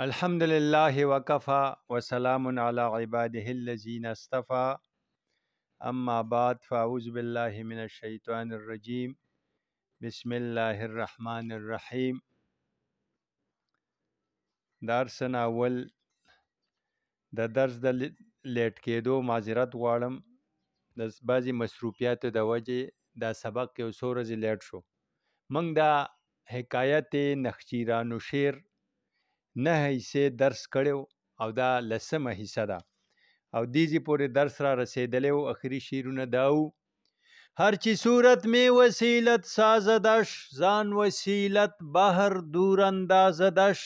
الحمد لله وكفى وسلام على عباده الذين اصطفى أما بعد فأعوذ بالله من الشيطان الرجيم بسم الله الرحمن الرحيم. درسنا اول د درس د لیټ کېدو معذرت غواړم. د بعضې مصروفیاتو د وجې دا سبق یو څو ورځې لیټ شو. موږ دا حکایت نخچیرانو شعر 9 حصې درس کړی او دا 10مه حصه ده او دیزی پورې درس را رسیدلی و. اخري شعرونه دا و: هرچی صورت میں وسیلت سازدش زان وسیلت بهر دور اندازدش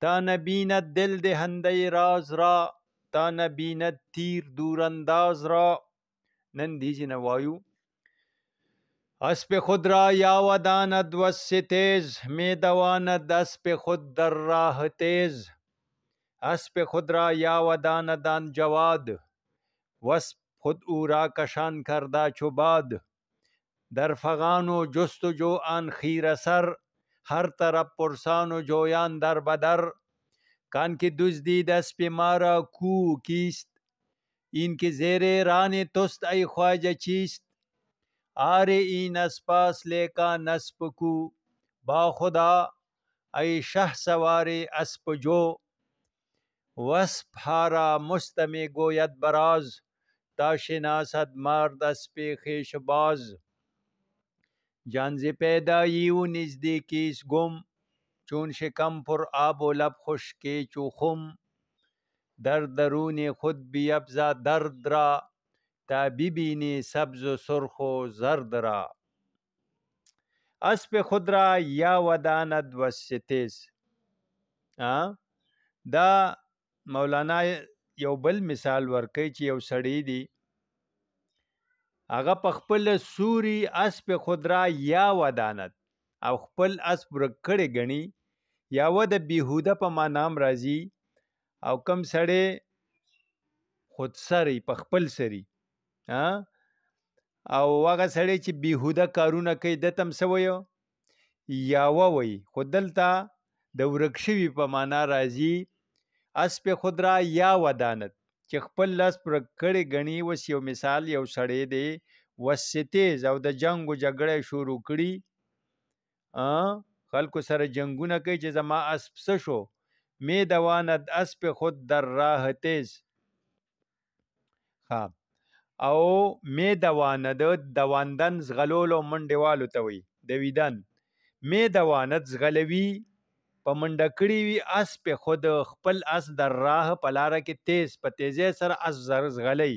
تا نبیند دل دهنده راز را تا نبیند تیر دور انداز را. نن دیزی نوایو: اسب خود را یاوداند و ستیز می دواند اسب خود در راه تیز. اسب خود را یاوداند آن جواد واسب خود او را کشان کرده چو باد. در فغان و جستجو آن خیره سر هر طرف پرسان و جویان در بدر. کان که دزدید اسب ما را کو کیست این که زیر ران توست ای خواجه چیست. آره این اسپاس لیکن اسب کو با خدا ای شه سوار اسب جو. واسب ها را مستمع گوید براز تا شناسد مرد اسب خویش باز. جان ز پیدایی و نزدیکی است گم چون شکم پر آب و لب خشکی چو خم. در درون خود بیفزا درد را تا ببینی سبز و سرخ و زرد را. اسب خود را یاوداند و ستیز. دا مولانا یو بل مثال ورکوي چې یو سړی دی هغه په خپل سوري اسب خود را یاوداند او خپل اسب ورک کړی ګڼي. یاوه د بیهوده په معنام راځي او کم سړی خودسری په خپل سری او هغه سړی چې بیهوده کارونه کوي د تم څه وایو یاوه وایي. خو دلته د ورک شوي په معنا راځي. اسب خود را یاوداند چې خپل اسب ورک کړی ګڼي. اوس یو مثال یو سړی دی وستیز او د جنګ و جګړه شروع کړي خلکو سره جنگونه کوي چې زما اسب څه شو. می دواند اسب خود در راه تیز. او می دواند دواندن زغلولو منډې والو ته وي دویدن. می دواند زغلوي په منډه کړي وي اسب خود خپل اس در راه په لاره کې تیز په تیزی سره اس زغلی.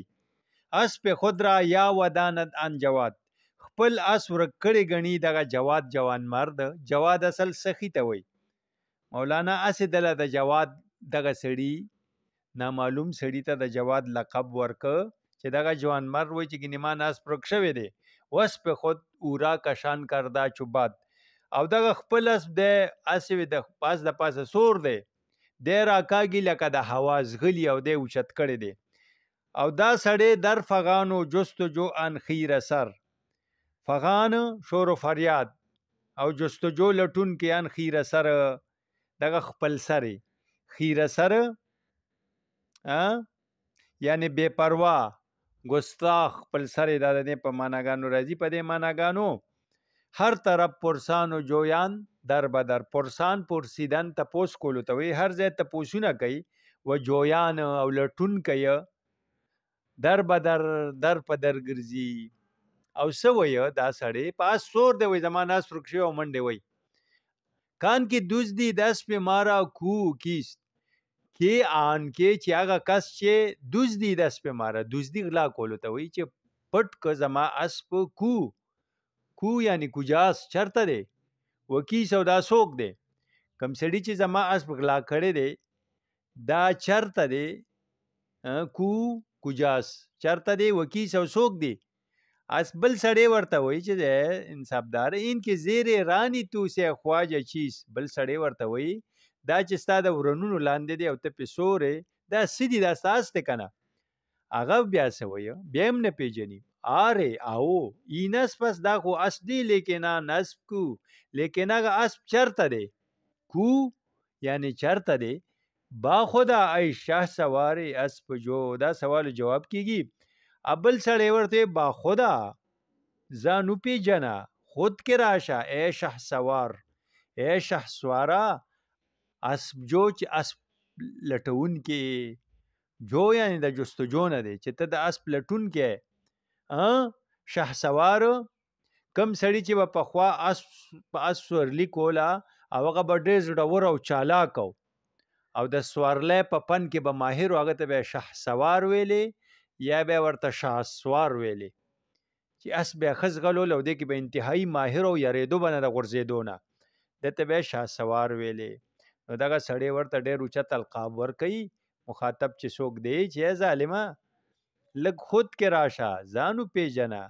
اسب خود را یاوداند آن جواد خپل اس ورک کړی ګڼي دغه جواد جوان مرد. جواد اصل سخی ته وي. مولانا اسې دله د جواد دغه سړي نامعلوم سړي ته د جواد لقب ورکه چې دغه جوان مرد وایي چې ګنې ما ناس ورک شوی دی. واسب خود او را کشان کرده چو باد. او دغه خپل اسب دی اسې د پاس د پاسه سور دی دی راکاږي لکه د هوا زغلي او دی اوچت کړی دی. او دا سړی در فغان و جستجو آن خیره سر. فغان شور و فریاد او جستجو لټون کې آن خیره سر دغه خپل سر. خیره سر یعنی بے پروا گستاخ خپل سر دا د په معناګانو راځي. په دې معناګانو هر طرف پرسان و جویان در بدر. پرسان پرسیدن تپوس کولو ته وي. هر ځای تپوسونه کوي و جویان او لټون کوي. در بدر در په در ګرځي او څه وایه دا سړی پاس سور دی وایي زما ناس ورک شوی او منډې وایي. کان کې دزدي د اسب مارا کو کیست کې آن کې چې هغه کس چې دزدي د اسب مارا دزدي غلا کولو ته وایي چې پټ که زما اسب کو یعنی کجاس چرته دی. وکیس او دا څوک دی کم سړي چې زما اسب غلا کړی دی دا چرته دی. کو کجاس چرته دی وکیس او څوک دی. اس بل سړی ورته وایي چې انصافدار این کې زیر رانی تو سے خواجه چیز. بل سړی ورته وایي دا چې ستا د ورنونو لاندې دی او ته پې سورې دا څه دي دا ستاسو دی که نه. هغه بیا څه وایه بیا هم نه پېژني. آرے آو این اسپس دا خو اس دی لیکن آن اسب کو لیکن هغه اسب چرته دی. کو یعنی چرته دی با خدا ای شه سواری اسب جو. دا سوال جواب کیږي. ابل سړی ورته با خدا ځانو پیجنه خود کې راشه اے شه سوار اے شه سوارا اسب جو چې اسب لټون کې جو یعنی د جستجو نه دی چې ته د اسب لټون کې شه سوار کم سړی چې په خوا په اس سورلی کولا او هغه به ډېر زړور او چالاک او د سوارلۍ په فن کې به ماهر و، هغه ته به شه سوار ویلې یا به ورته شاه سوار ویلې چې اس به ښه ځغلول او دې کې به انتهایي ماهر او یارېدو به نه د غورځېدو نه، ده ته به شاه سوار ویلې. نو دغه سړی ورته ډېر اوچت القاب ورکوي مخاطب چې څوک دی چې ظالمه لږ خود کې راشه ځانو پیژنه.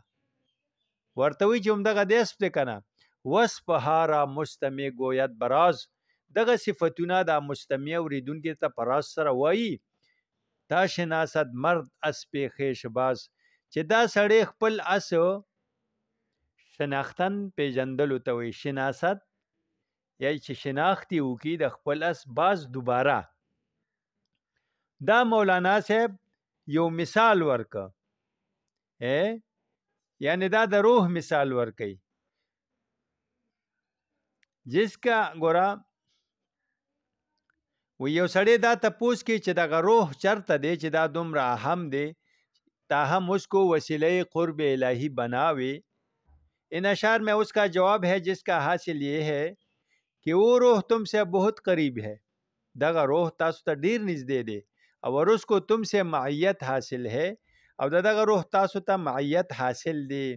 ورته وایي چې همدغه دی اسب دی که نه. وصفها را مستمع گوید براز. دغه صفتونه دا مستمع اورېدونکي ته په راز سره وایي. تا شناست مرد اسب خیش باز چې دا سړی خپل اس شناختن پیژندلو ته وایي. شناست یا چې شناختی وکړي د خپل اس باز دوباره. دا مولانا صاحب یو مثال ورکه یعنی دا د روح مثال ورکي. جس کا ګوره و یو سړی دا تپوس کی چې دغه روح چرته دی چې دا دومره اهم دی تاہم اس کو وسیلہ قرب الہی بناوے. ان اشعار میں اس کا جواب ہے جس کا حاصل یہ ہے کہ وہ روح تم سے بہت قریب ہے. دغه روح تاسو ته ډیر نږدې دی اور اس کو تم سے معیت حاصل ہے اور دغه روح تاسو ته معیت حاصل دی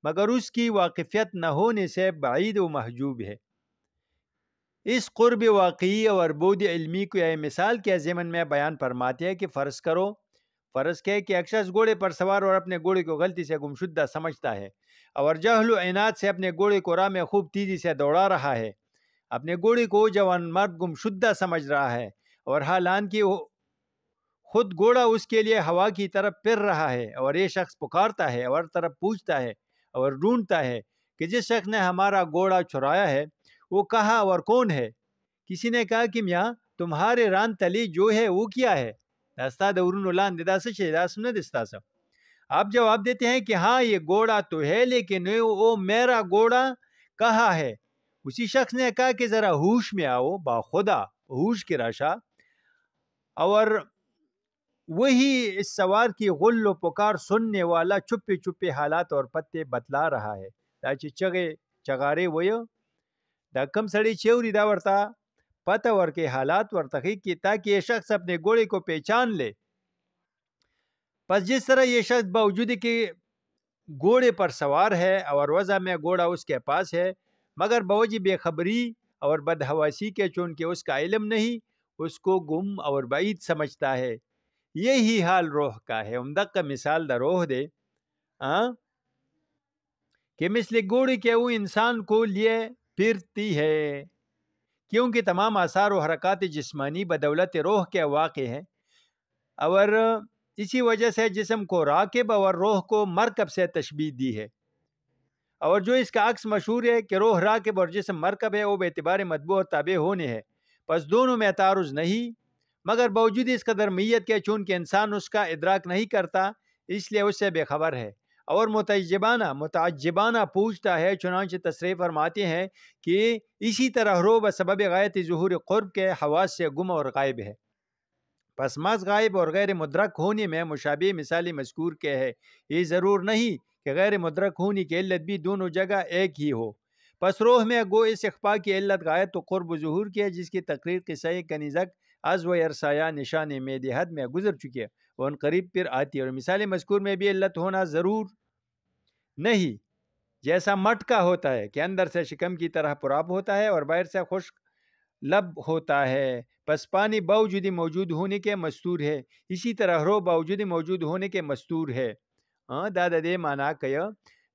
مگر اس کی واقفیت نہ ہونے سے بعید و محجوب ہے. اس قرب واقعی اور بود علمی کو یہ مثال کے ضمن میں بیان فرماتے ہیں کہ فرض کرو کہ ایک شخص گھوڑے پر سوار اور اپنے گھوڑے کو غلطی سے گمشدہ سمجھتا ہے اور جہل و عناد سے اپنے گھوڑے کو راہ میں خوب تیزی سے دوڑا رہا ہے. اپنے گھوڑے کو جوان مرد گمشدہ سمجھ رہا ہے اور حالانکہ خود گھوڑا اس کے لیے ہوا کی طرف پھر رہا ہے اور یہ شخص پکارتا ہے اور طرف پوچھتا ہے اور ڈھونڈتا ہے کہ جس شخص نے ہمارا گھوڑا چرایا ہے وہ کہا اور کون ہے. کسی نے کہا کہ میاں تمہارے ران تلی جو ہے وہ کیا ہے. داستا دورون لان دا سے داس نے دستا سا. آپ جواب دیتے ہیں کہ ہاں یہ گھوڑا تو ہے لیکن وہ میرا گھوڑا کہاں ہے. اسی شخص نے کہا کہ ذرا ہوش میں آؤ با خدا ہوش کی راشا. اور وہی اس سوار کی غل و پکار سننے والا چپے چپے حالات اور پتے بتلا رہا ہے. دا چې چغارے ویو دا کم سڑی چیوری دا ورتا پتہ ورکے حالات ورتخی کی تاکہ یہ شخص اپنے گھوڑے کو پہچان لے. پس جس طرح یہ شخص باوجود کہ گھوڑے پر سوار ہے اور وضع میں گھوڑا اس کے پاس ہے مگر باوجود بے خبری اور بدحواسی کے چونکہ اس کا علم نہیں اس کو گم اور بعید سمجھتا ہے. یہی حال روح کا ہے. عمدہ کا مثال دا روح دے کہ مثل گھوڑے کے وہ انسان کو لیے پھرتی ہے کیونکہ تمام آثار و حرکات جسمانی بدولت روح کے واقع ہیں اور اسی وجہ سے جسم کو راکب اور روح کو مرکب سے تشبیہ دی ہے. اور جو اس کا عکس مشہور ہے کہ روح راکب اور جسم مرکب ہے وہ بے اعتبار مطبوع اور تابع ہونے ہے. پس دونوں میں تعارض نہیں مگر باوجود اس قدر میت کے چونکہ انسان اس کا ادراک نہیں کرتا اس لیے اس سے بے خبر ہے اور متعجبانہ پوچھتا ہے. چنانچہ تصریح فرماتے ہیں کہ اسی طرح روح بسبب غایت ظہور قرب کے حواس سے گم اور غائب ہے. پس محض غائب اور غیر مدرک ہونے میں مشابہ مثالی مذکور کے ہے. یہ ضرور نہیں کہ غیر مدرک ہونے کی علت بھی دونوں جگہ ایک ہی ہو. پس روح میں گو اس اخفاء کی علت غایت و قرب و ظہور کی ہے جس کی تقریر قصہ کنیزک از و ارسایہ نشان مید حد میں گزر چکی ہے اور ان قریب پھر آتی ہے. اور مثال مذکور میں بھی علت ہونا ضرور نہیں جیسا مٹکا ہوتا ہے کہ اندر سے شکم کی طرح پراب ہوتا ہے اور باہر سے خشک لب ہوتا ہے. پس پانی باوجود موجود ہونے کے مستور ہے اسی طرح روح باوجود موجود ہونے کے مستور ہے. دادا دے مانا کیا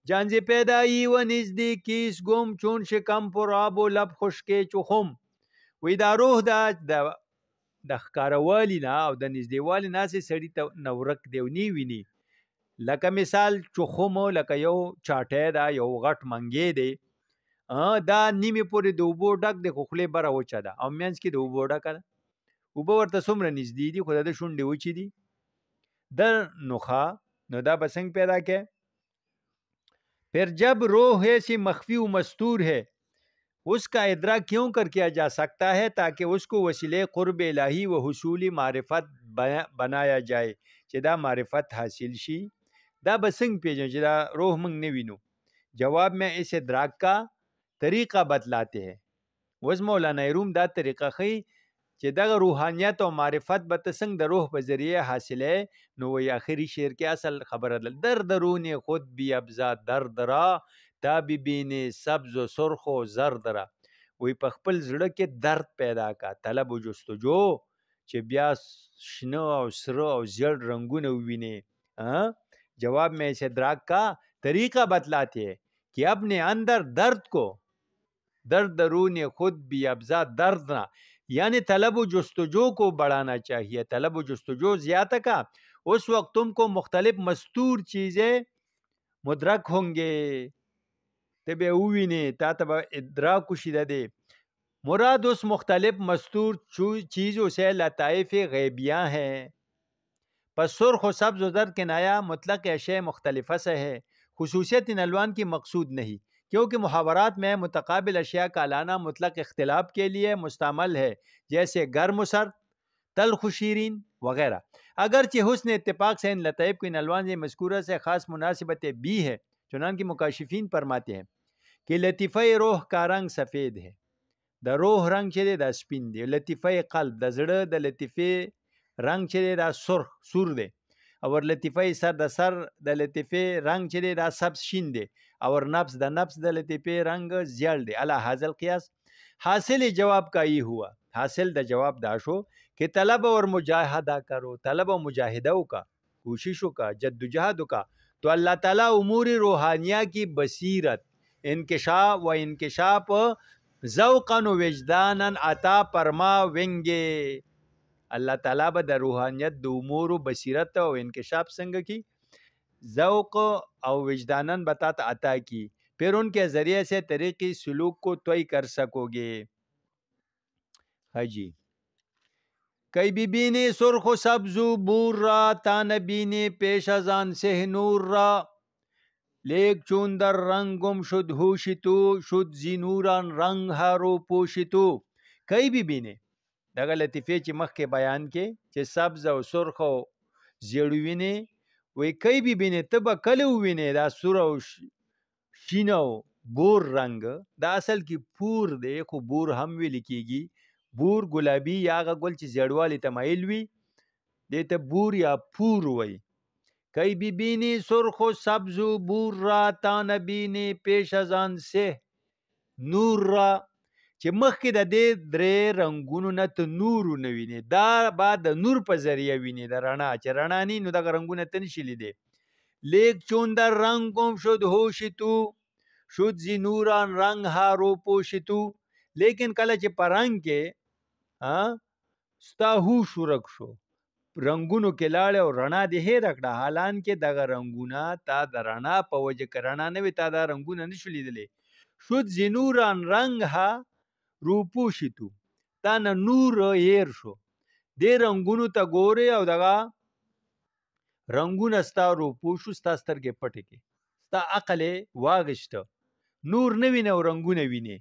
جان سے پیدائی و نزدیکی اس گم چون شکم پراب و لب خشک چخم. وی دا روح د ښکاروالی نه او د نږدېوالي نه سې سړي ته نورک دی او نی ویني. لکه مثال چخم لکه یو چاټی دا یو غټ منګی دی دا نیمه پورې د اوبو ډک دی خو خولې بره وچه ده او منځ کې د اوبو ډکه ده. اوبه ورته څومره نږدې دي خو د شونډې وچې دي. در نخا نو دا به څنګه پیدا کې؟ پھر جب روح ایسی مخفی و مستور ہے اس کا ادراک کیوں کر کیا جا سکتا ہے تاکہ اس کو وسیلے قرب الہی و حصولی معرفت بنایا جائے چې دا معرفت حاصل شي. دا به څنګه پیژنو چې دا روح موږ نه وینو؟ جواب میں اس ادراک کا طریقہ بتلاتے ہیں. اوس مولانا روم دا طریقه خی چې دغه روحانیت او معرفت به ته څنګه د روح په ذریعه حاصلې. نو وی آخری شعر کې اصل خبره ده، در درون خود بی ابزا درد را تا ببینی سبز و سرخ و زرد را. وی په خپل زړه کې درد پیدا کا، طلب و جستجو چې بیا شنه او سره او زیړ رنگونه وویني. جواب میں اس ادراک کا طریقہ بتلاتے ہیں کہ اپنے اندر درد کو درد درون خود بھی ابزا درد نہ، یعنی طلب و جستجو کو بڑھانا چاہیے. طلب و جستجو زیادہ کا اس وقت تم کو مختلف مستور چیزیں مدرک ہوں گے. تبے اوینی تا تب ادراک شدہ دے. مراد اس مختلف مستور چیزوں سے لطائف غیبیاں ہیں. پس سرخ و سبز و زرد کنایا مطلق اشیاء مختلفہ سے ہے، خصوصیت ان الوان کی مقصود نہیں، کیونکہ محاورات میں متقابل اشیاء کا لانا مطلق اختلاف کے لیے مستعمل ہے، جیسے گرم و سرد، تلخ و شیرین وغیرہ. اگرچہ حسن اتفاق سے ان لطائف کو ان الوان مذکورہ سے خاص مناسبتیں بھی ہے. چنانکہ مکاشفین فرماتے ہیں کہ لطیفہ روح کا رنگ سفید ہے، د روح رنگ چې دی دا سپین دی. لطیفه قلب د زړه د لطیفه رنگ چې دی دا سور دی. اور لطیفه سر د سر د لطیفه رنگ چې دی دا سبز شین دی. اور نفس د نفس د لطیفه رنگ زیړ دی. علی هذا القیاس حاصل جواب کا یہ ہوا، حاصل د جواب دا شو کہ طلب اور مجاہدہ کرو، طلب و مجاہدہ کا، کوششوں کا، جدوجہد کا، تو اللہ تعالیٰ امور روحانیہ کی بصیرت، انکشاف ذوقاً و وجداناً عطا فرما ونگے. اللہ تعالیٰ با دا روحانیت دا امور و بصیرت و انکشاف سنگ کی، ذوق او وجداناً بتاتا عطا کی، پھر ان کے ذریعے سے طریقی سلوک کو طے کر سکو گے. ہاں جی. کئی بی بینی سرخ و سبز و بور را تا نبینی پیش از آن سه نور را، لیک چون در رنگم شد هوشی تو شد زی نوران رنگ ها رو پوشی تو. کئی بی بینی دغه لطیفه چې مخکې بیان کې چې سبز او سرخ او زیړ ویني، وی کئی بی بینی ته به کله ووینې دا سور او شین او بور رنگ. دا اصل کې پور دی خو بور هم ویل کېږي. بور ګلابي یا هغه ګل چې زیړوالي ته مایل وي دې ته بور یا پور وی. کئی بی بینی سرخ و سبز و بور را تا نبینی پیش از آن سه نور را، چې مخکې د دې درې رنگونو نه ته نور نه ویني، دا بعد د نور په ذریعه ویني، د رڼا چې رڼا نی نو دغه رنگونه ته نشي لیدی. لیک چون در رنگم شد هوش تو شد زی نوران رنگ ها رو پوش تو. لیکن کله چې په رنگ کې ستا هوش ورک شو، رنگونو کې لاړې او رڼا دې هېره کړه، حالان کې دغه رنگونه تا د رڼا په وجه که رڼا نه وي تا دا رنگونه نشو لیدلی. شد زی نوران رنگ ها روپوشی تو، تا نه نور هیر شو، دې رنگونو ته ګورې او دغه رنگونه ستا روپوشو، ستا سترګې پټې کې، ستا عقل واغشته، نور نه وینه او رنگونه ویني.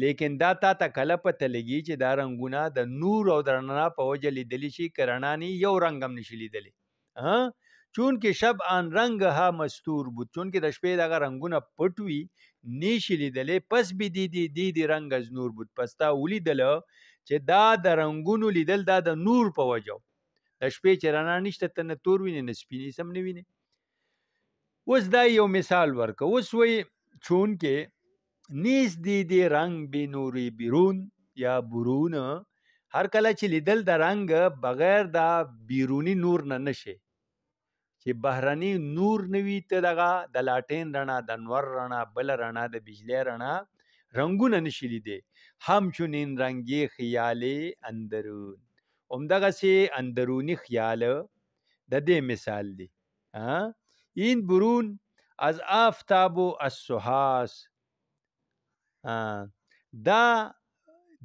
لیکن دا تا ته کله پته لګي چې دا رنگونه د نور او د رڼا په وجه لیدلی شي، که رڼا نه یو رنگ هم نشي لیدلی. چون کې شب آن رنگ ها مستور بود، چون کې د شپې دغه رنگونه پټ وي نیشي لیدلی. پس بی دیدی رنگ از نور بود، پس تا ولیدله چې دا د رنگونو لیدل دا د نور په وجه، د شپې چې رڼا نشته ته نه تور ویني نه سپینې سم نه ویني. اوس دا یو مثال ورکه. اوس وی چون کې نیز دیدی رنگ بی نوری بیرون یا برون، هر کله چې لیدل د رنگ بغیر دا بیرونی نور نه نشه، چې بهرنی نور نوی ته دغه د لاټین رڼا، د نور رڼا، بل رڼا، د بجلی رڼا رنگونه نشي لیدی. همچنین رنگی خیال اندرون، همدغه سی اندرونی خیال د دې مثال دی. این برون از آفتاب و از سحاس دا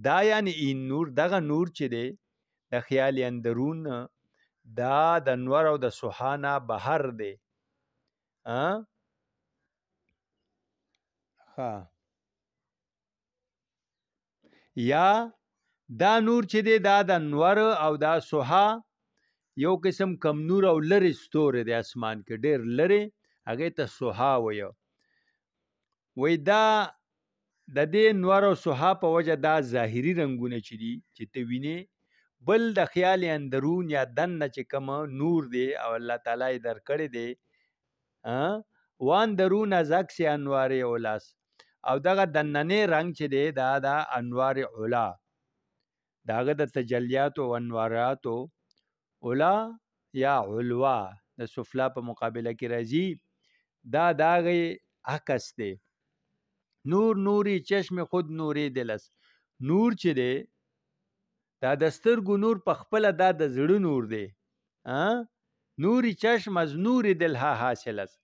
دا یعنی این نور، دغه نور چې دی د خیال اندرون دا د انوار او د سوحانه بهر دی. یا دا نور چې دی دا د انوار او دا سوحا یو قسم کم نور او لري ستوره دی اسمان کې ډیر لري، هغه ته سوحا وایو. وای دا د دې نور او سوحا په وجه دا ظاهري رنگونه چې دي چې ته ویني، بل د خیال اندرون یا دنه چې کوم نور دی او الله تعالی یې درکړی دی وان درون از عکس انوار اولاس، او دغه دننه رنگ چې دی دا د انوار اولا، داغه د تجلیات او انوارات اولا یا علوا د سفلا په مقابله کې راځي، دا داغه عکس دی. نور نوری چشم خود نوری دلس، نور چې دی دا د سترګو نور په خپل دا د زړه نور دی. نوری چشم از نور دل ها حاصل است،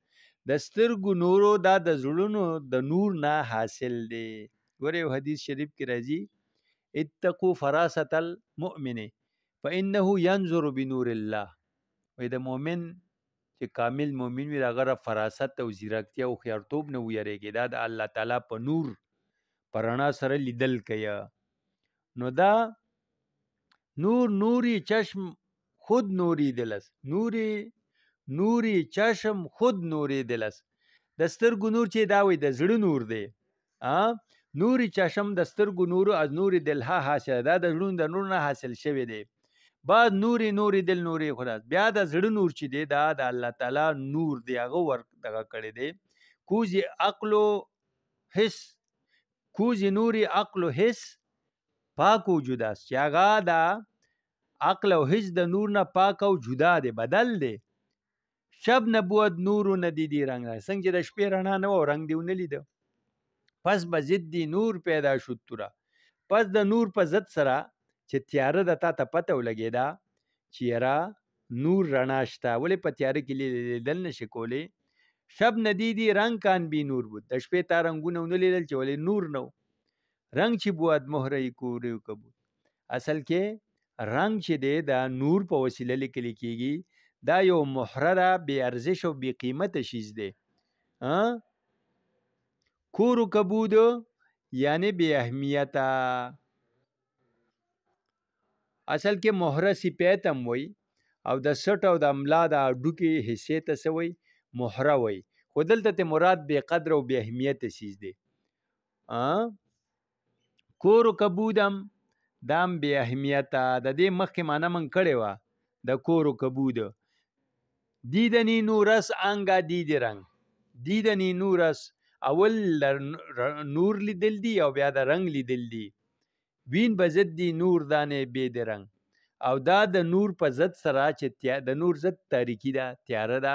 د سترګو نورو دا د زړونو د نور نه حاصل دی. ګوره یو حدیث شریف کې راځي اتقوا فراست المؤمن فانه ينظر بنور الله، وای د مؤمن چې کامل مؤمن وي هغه فراست او زیرکتیا او خیارتوب نه ویریږي، دا د الله تعالی په نور پرانا سره لیدل کیا. نو دا نور نوری چشم خود نوری دلس، نوری چشم خود نوری دلس، د سترګو نور چې دا وي د زړه نور دی. نوری چشم د سترګو نور از نور دل ها حاصل، دا د زړه د نور نه حاصل شوی دی. بعد نوری دل نوری خدا، بیا د زړه نور چې دی دا د الله تعالی نور دی، هغه ور دغه کړی دی. کوزی عقل و حس، کوزی نوری عقل و حس پاک و جداست، چې هغه دا عقل او حس د نور نه پاک او جدا دی، بدل دی. شب نبود نور و ندیدی رنگ، څنګه چې د شپې رڼا نه و رنگ دیونه لیده، پس به ضدی نور پیدا شد تورا، پس د نور په ضد سره چې تیاره د تا ته پته ولګېده چې یاره نور رڼا شته، ولې په تیاره کې لیدل نشي کولی. شب ندیدی رنگ کان بی نور بود، د شپې تا رنگونه ونه لیدل چې ولې نور نو. رنگ چې بود مهره کوریو کبود، اصل کې رنگ چې دی دا نور په وسیله لیکل کېږي، دا یو محرره بی ارزش او بی قیمت شیز دی. کورو کبود یعنی بی اهمیتا، اصل کې مهره سپیت هم وای او د سټ او د املا د اډوکی حصے ته سوی مهره وای، خو دلته ته مراد بی قدر او بی اهمیت شیز دی. کورو کبودم دام بی اهمیتا، د دې مخکې معنی من کړی و د کورو کبود. دیدنی نورس انگا دید رنگ، دیدنی نورس اول نور لیدل دی او بیا د رنگ لیدل دی. وین به ضد دی نور دانه بید رنگ، او دا د نور په ضد سره چې د نور ضد تاریکی ده، تیاره ده،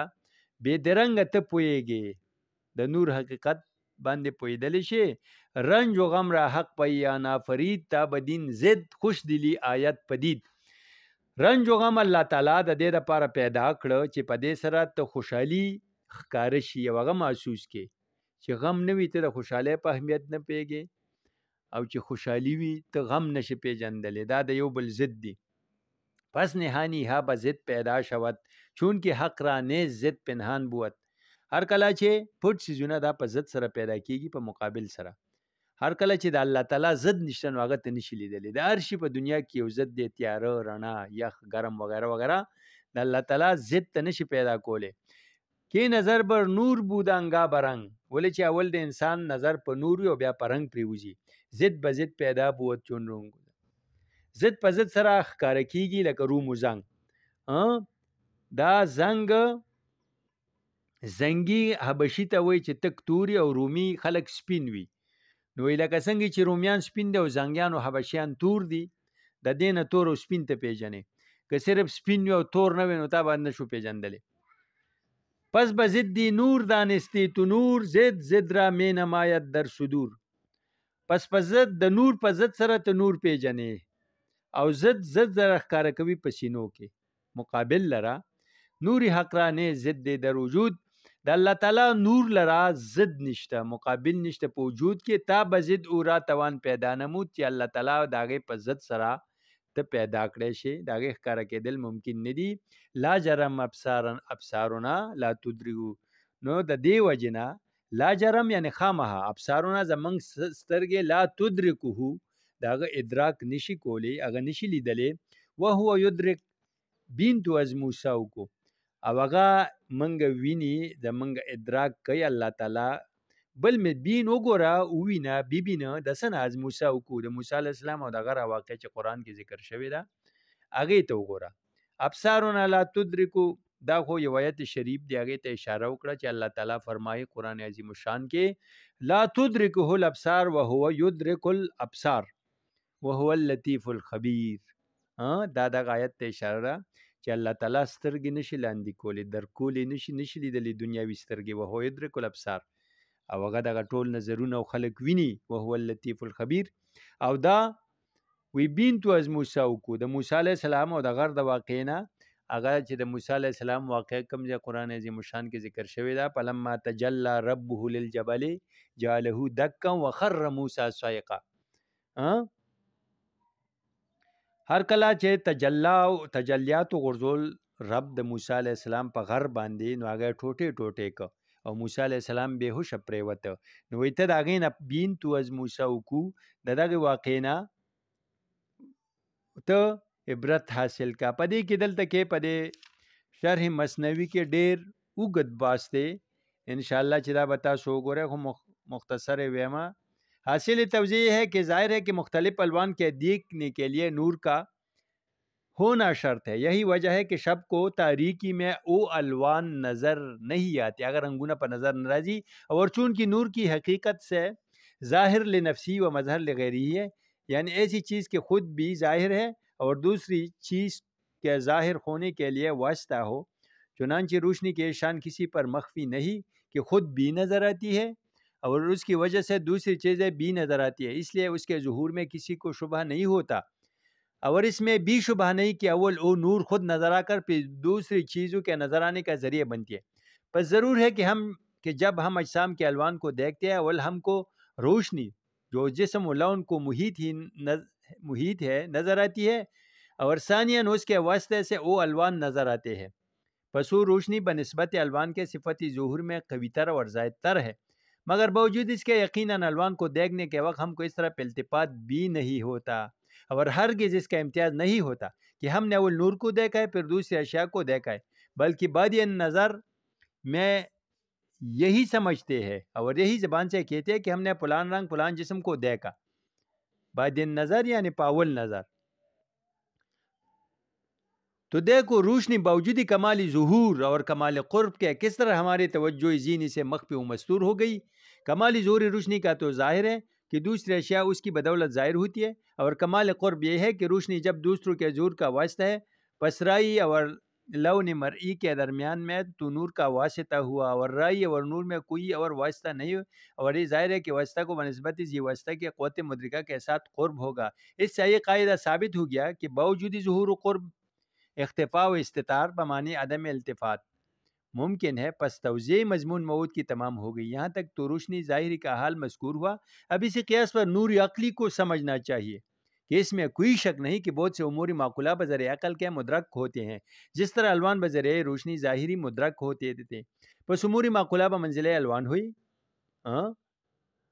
بید رنگ ته پویږي، د نور حقیقت باندې پویدل شي. رنج و غم را حق پیانا فرید تا بدین زد خوش دلی آیت پدید. رنج و غم الله تعالی د دې لپاره پیدا کړ چې په دې سره ته خوشحالي ښکار شي او هغه محسوس کې، چې غم نه وي ته د خوشحالۍ په اهمیت نه پیږي، او چې خوشحالي وي ته غم نشي پیژندلی، دا د یو بل ضد دی. پس نهانی ها به ضد پیدا شود چون که حق را نیز ضد پنهان بود. هر کله چې پټ سیزونه دا په ضد سره پیدا کیږي په مقابل سره، هر کله چې د الله تعالی ضد نشته نو هغه ته نشي لیدلی. د هر شي په دنیا کې یو ضد دی، تیاره، رڼا، یخ، ګرم وغیره وغیره، د الله تعالی ضد ته نشي پیدا کولی. کې نظر بر نور بودانگا برنگ، ولې چې اول د انسان نظر په نور وي او بیا په رنگ پریوزي. ضد به ضد پیدا بود چون رنگ، ضد په ضد سره ښکاره کیږي لکه روم و زنګ. دا زنګ زنګي حبشي ته وایي چې تک توري او رومي خلک سپین وي. نو لکه څنګه چې رومیان سپین دي او زنګیان او حبشیان تور دي، د دې نه تور او سپین ته پیژنې. که صرف سپین وي او تور نه وي نو تا باندې نشو پیژندلی. پس به ضدی نور دانستی تو نور زد زد را می نماید در صدور. پس په ضد د نور په ضد سره ته نور پیژنې او ضد زره ښکاره کوي په سینو کې مقابل لره. نوری حق را نه ضد دی در وجود، د الله تعالی نور لرا ضد نشته، مقابل نشته په وجود کې. تا به ضد او را توان پیدا نمود چې الله تعالی د هغې په ضد سره ته پیدا کړی شي، د هغې ښکاره کېدل ممکن نه دي. لا جرم ابصارنا لا تدرکو، نو د دې وجې نه لا جرم یعنی خامخا ابصارنا زمونږ سترګې لا تدرکو د هغه ادراک نشي کولی، هغه نشي لیدلی. وهو یدرک بین تو از موسی وکړو او هغه منګه ویني زمونږ ادراک کوي الله تعالی. بل مې بین وګوره ووینه ببینه د څه نه از موسی وکړو، د موسی علیه السلام او دغه واقع چې قرآن کې ذکر شوې ده هغې ته وګوره. ابصارنا لا تدرکو دا خو یو آیت شریف دی، هغې ته اشاره وکړه چې الله تعالی فرمایي قرآن عظیم الشان کې لا تدرکه الابصار وهو یدرک الابصار وهو اللطیف الخبیر. دا دغه آیت ته اشاره ده چې الله تعالی سترګې نشي لاندې کولی، درکولی نشي لیدلی دنیاوي سترګې. وهو یدرک الابصار او هغه دغه ټول نظرونه او خلق ویني. وهو اللطیف الخبیر. او دا وی بین تو از موسی وکړو د موسی علیه السلام او د غر د واقع نه، هغه چې د موسی علیه السلام واقع کوم ځای قرآن عظیم الشان کې ذکر شوی ده فلما تجلی ربه للجبل جعله دکا وخر موسی صعقا. هر کله چې تجلیات غرزول رب د موسی علیه السلام په غر باندې، نو هغه ټوټې ټوټې که او موسی علیه السلام بېهوشه پرېوته. نو وایي ته د هغې نه بین تو از موسی وکړو د دغې واقع نه ته عبرت حاصل کا. په دې کې دلته کې په دې شرح مثنوي کې ډېر اوږد بحث دی، انشاءاللہ چې دا به تاسو وګورئ، خو مختصر ویما. حاصل توضیح ہے کہ ظاہر ہے کہ مختلف الوان کے دیکھنے کے لیے نور کا ہونا شرط ہے. یہی وجہ ہے کہ شب کو تاریکی میں او الوان نظر نہیں آتی اگر رنگونہ پر نظر ناراضی. اور چونکہ نور کی حقیقت سے ظاہر لنفسی و مظہر لغیری ہے، یعنی ایسی چیز کہ خود بھی ظاہر ہے اور دوسری چیز کے ظاہر ہونے کے لیے واسطہ ہو. چنانچہ روشنی کی شان کسی پر مخفی نہیں کہ خود بھی نظر آتی ہے اور اس کی وجہ سے دوسری چیزیں بھی نظر آتی ہے، اس لیے اس کے ظہور میں کسی کو شبہ نہیں ہوتا. اور اس میں بھی شبہ نہیں کہ اول او نور خود نظر آ کر پھر دوسری چیزوں کے نظر آنے کا ذریعہ بنتی ہے. پس ضرور ہے کہ جب ہم اجسام کے الوان کو دیکھتے ہیں، اول ہم کو روشنی جو جسم و لون کو محیط ہے نظر آتی ہے، اور ثانیاً اس کے واسطے سے او الوان نظر آتے ہیں. پس وہ روشنی بنسبت الوان کے صفتی ظہور میں قوی تر اور زائد تر ہے، مگر باوجود اس کے یقیناً الوان کو دیکھنے کے وقت ہم کو اس طرح پہ التفات بھی نہیں ہوتا اور ہرگز اس کا امتیاز نہیں ہوتا کہ ہم نے اول نور کو دیکھا ہے پھر دوسری اشیاء کو دیکھا ہے، بلکہ بادی نظر میں یہی سمجھتے ہیں اور یہی زبان سے کہتے ہیں کہ ہم نے فلان رنگ فلان جسم کو دیکھا. بادی نظر یعنی پاول نظر. تو دیکھو روشنی باوجود کمالی ظہور اور کمال قرب کے کس طرح ہماری توجہ ذہنی سے مخفی و مستور ہو گئی. کمالی ظہور روشنی کا تو ظاہر ہے کہ دوسری اشیاء اس کی بدولت ظاہر ہوتی ہے، اور کمال قرب یہ ہے کہ روشنی جب دوسروں کے ظہور کا واسطہ ہے، پس رائی اور لون مرئی کے درمیان میں تو نور کا واسطہ ہوا، اور رائی اور نور میں کوئی اور واسطہ نہیں، اور یہ ظاہر ہے کہ واسطہ کو بنسبت اسی واسطہ کے قوت مدرکہ کے ساتھ قرب ہوگا. اس سے یہ قاعدہ ثابت ہو گیا کہ باوجود ظہور و قرب اختفاء و استتار بمعنی عدم التفات ممکن ہے. پس توضیح مضمون موعود کی تمام ہو گئی. یہاں تک تو روشنی ظاہری کا حال مذکور ہوا. اب اسی قیاس پر نور عقلی کو سمجھنا چاہیے کہ اس میں کوئی شک نہیں کہ بہت سے امور معقولہ بذریعہ عقل کے مدرک ہوتے ہیں، جس طرح الوان بذریعہ روشنی ظاہری مدرک ہوتے تھے. پس امور معقولہ بمنزلہ الوان ہوئی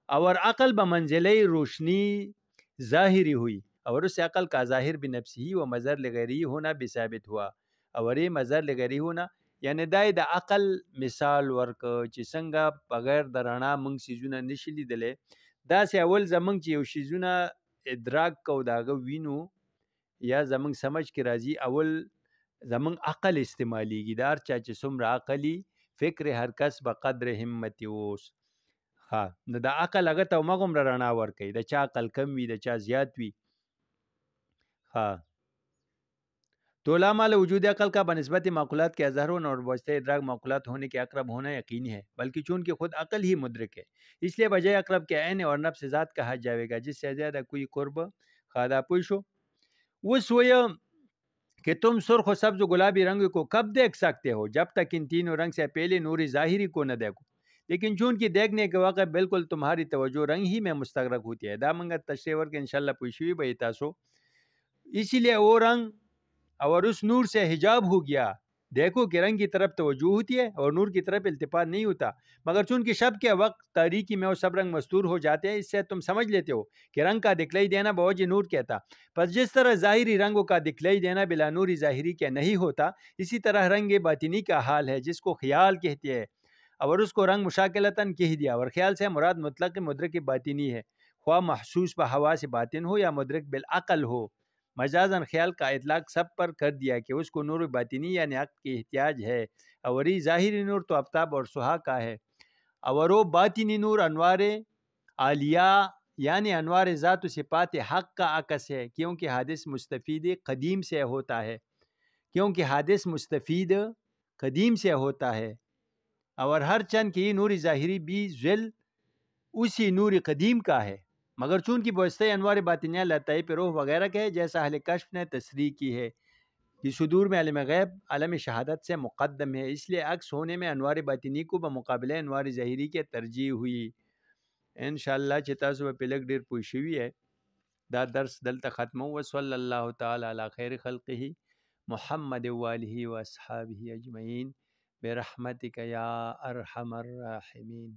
اور عقل بمنزلہ روشنی ظاہری ہوئی، اور اس عقل کا ظاہر بنفسی و مظہر لغیری ہونا بھی ثابت ہوا. اور یہ مظہر لغیری ہونا یعنی دای د عقل مثال ورک چې څنګه بغیر د رڼا موږ څیزونه نشي لیدلی، داسې اول زموږ چې یو څیزونه ادراک کو د هغه وینو یا زموږ سمجھ کې راځي، اول زموږ عقل استعمالیږي. د هر چا چې څومره عقلي فکر هر کس به قدر همت اوس. نو د عقل هغه ته همغومره رڼا ورکوي، د چا عقل کم وي د چا زیات وي. تو لامال وجود عقل کا بنسبت معقولات کے اظہار ہونا اور واسطہ ادراک معقولات ہونے کے اقرب ہونا یقینی ہے، بلکہ چونکہ خود عقل ہی مدرک ہے اس لیے بجائے اقرب کے عین اور نفس ذات کہا جاوے گا، جس سے زیادہ کوئی قرب خادہ پوشو. وس ویم کہ تم سرخ و سبز و گلابی رنگ کو کب دیکھ سکتے ہو جب تک ان تینوں رنگ سے پہلے نور ظاہری کو نہ دیکھو، لیکن چون کی دیکھنے کے وقت بالکل تمہاری توجہ رنگ ہی میں مستغرق ہوتی ہے. دا منگا تشریح ورکړه انشاءاللہ پوښیوي به تاسو. اسی لیے وہ رنگ اور اس نور سے حجاب ہو گیا. دیکھو کہ رنگ کی طرف توجہ ہوتی ہے اور نور کی طرف التفات نہیں ہوتا، مگر چونکہ شب کے وقت تاریکی میں وہ سب رنگ مستور ہو جاتے ہیں، اس سے تم سمجھ لیتے ہو کہ رنگ کا دکھلائی دینا بوجہ نور کہتا. پس جس طرح ظاہری رنگوں کا دکھلائی دینا بلا نوری ظاہری کے نہیں ہوتا، اسی طرح رنگ باطنی کا حال ہے جس کو خیال کہتے ہیں، اور اس کو رنگ مشاکلتاً کہہ دیا. اور خیال سے مراد مطلق مدرک باطنی ہے، خواہ محسوس بحواس باطن ہو یا مدرک بالعقل ہو. مجازاً خیال کا اطلاق سب پر کر دیا کہ اس کو نور باطنی یعنی عقل کی احتیاج ہے، اور یہ ظاہری نور تو آفتاب اور سہا کا ہے، اور وہ باطنی نور انوار عالیہ یعنی انوار ذات و صفات حق کا عکس ہے، کیونکہ حادث مستفید قدیم سے ہوتا ہے، اور ہر چند کی نور ظاہری بھی ذل اسی نور قدیم کا ہے، مگر چونکہ بوستہ انوار باطنیہ لطائف روح وغیرہ کے ہے، جیسا اہل کشف نے تصریح کی ہے کہ صدور میں علم غیب علم شہادت سے مقدم ہے، اس لیے عکس ہونے میں انوار باطنی کو بمقابلہ انوار ظاہری کے ترجیح ہوئی. انشاءاللہ چې تاسو په لږ ډیر پوه شوي یې. دا درس دلته ختمو. وصلی الله تعالی علی خیر خلقه محمد و آله و اصحابه اجمعین برحمتک یا ارحم الراحمین.